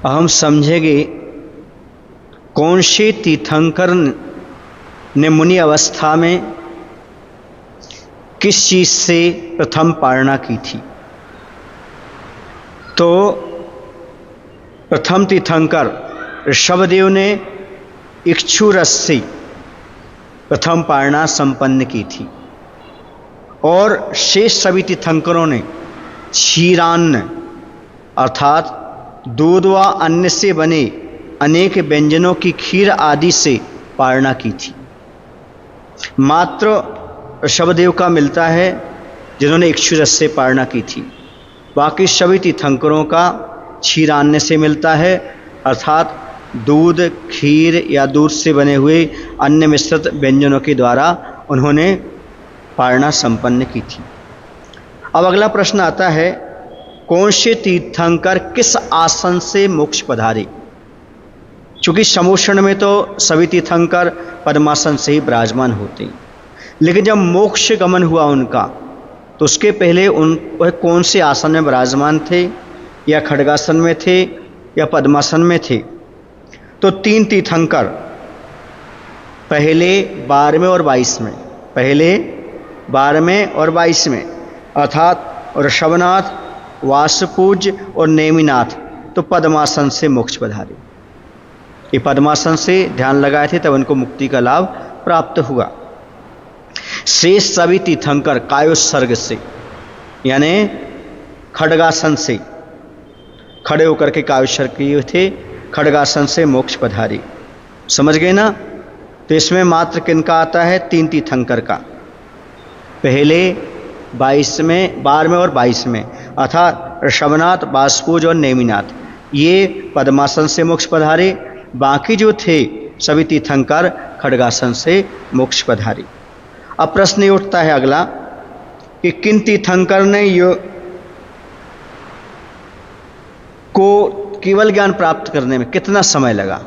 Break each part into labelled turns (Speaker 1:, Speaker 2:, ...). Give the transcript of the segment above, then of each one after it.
Speaker 1: हम समझेंगे कौन से तीर्थंकर ने मुनि अवस्था में किस चीज से प्रथम पारणा की थी। तो प्रथम तीर्थंकर ऋषभदेव ने इक्षु रस से प्रथम पारणा संपन्न की थी और शेष सभी तीर्थंकरों ने क्षीरान्न अर्थात दूध व अन्न से बने अनेक व्यंजनों की खीर आदि से पारणा की थी। मात्र ऋषभदेव का मिलता है जिन्होंने इक्षु रस से पारणा की थी, बाकी सभी तीर्थंकरों का क्षीरान्न से मिलता है अर्थात दूध खीर या दूध से बने हुए अन्य मिश्रित व्यंजनों के द्वारा उन्होंने पारणा संपन्न की थी। अब अगला प्रश्न आता है, कौन से तीर्थंकर किस आसन से मोक्ष पधारे। चूंकि समोषण में तो सभी तीर्थंकर पद्मासन से ही विराजमान होते हैं, लेकिन जब मोक्ष गमन हुआ उनका तो उसके पहले वह कौन से आसन में विराजमान थे, या खड्गासन में थे या पद्मासन में थे। तो 3 तीर्थंकर पहले 12वें और 22वें, पहले 12वें और 22वें अर्थात ऋषभनाथ, वासुपूज और नेमिनाथ तो पद्मासन से मोक्ष पधारे। ये पद्मासन से ध्यान लगाए थे तब उनको मुक्ति का लाभ प्राप्त हुआ। शेष सभी तीर्थंकर कायोत्सर्ग से यानी खड्गासन से खड़े होकर के कायोत्सर्ग किए थे, खड्गासन से मोक्ष पधारे। समझ गए ना। तो इसमें मात्र किनका आता है, 3 तीर्थंकर का, पहले 12वें और 22वें अर्थात ऋषभनाथ, वासुपूज और नेमिनाथ, ये पद्मासन से मोक्ष पधारे। बाकी जो थे सभी तीर्थंकर खड्गासन से मोक्ष पधारे। अब प्रश्न ये उठता है अगला कि किन तीर्थंकर ने को केवल ज्ञान प्राप्त करने में कितना समय लगा।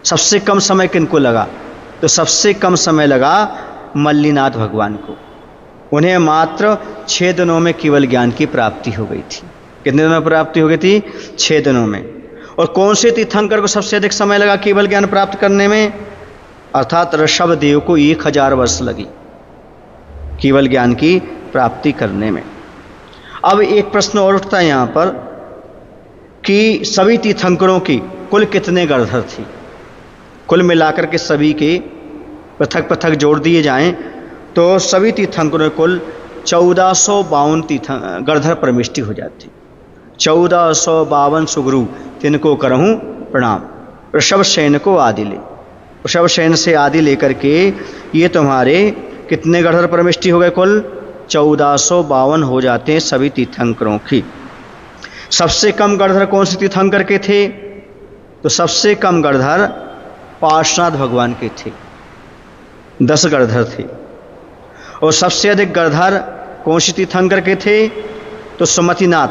Speaker 1: सबसे कम समय किनको लगा, तो सबसे कम समय लगा मल्लीनाथ भगवान को। उन्हें मात्र 6 दिनों में केवल ज्ञान की प्राप्ति हो गई थी। कितने दिनों में प्राप्ति हो गई थी, 6 दिनों में। और कौन से तीर्थंकर को सबसे अधिक समय लगा केवल ज्ञान प्राप्त करने में, अर्थात ऋषभदेव को 1000 वर्ष लगी केवल ज्ञान की प्राप्ति करने में। अब एक प्रश्न और उठता है यहाँ पर कि सभी तीर्थंकरों की कुल कितने गणधर थी। कुल मिलाकर के सभी के पृथक पृथक जोड़ दिए जाएं तो सभी तीर्थंकरों कुल 1452 गणधर परमिष्टि हो जाती। 1452 सुगुरु तिनको करहूँ प्रणाम, ऋषभ सेन को आदि ले। ऋषभ सेन से आदि लेकर के ये तुम्हारे कितने गणधर परमिष्टि हो गए, कुल 1452 हो जाते हैं सभी तीर्थंकरों की। सबसे कम गणधर कौन से तीर्थंकर के थे, तो सबसे कम गणधर पार्श्वनाथ भगवान के थे, 10 गणधर थे। और सबसे अधिक गणधर कौन से तीर्थंकर के थे, तो सुमतिनाथ,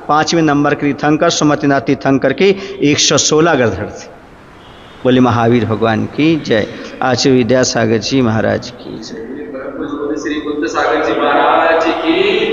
Speaker 1: 5वें नंबर के तीर्थंकर सुमतिनाथ तीर्थंकर के 116 गणधर थे। बोले महावीर भगवान की जय। आचार्य विद्यासागर जी महाराज की जय।
Speaker 2: श्री बुद्ध सागर जी महाराज की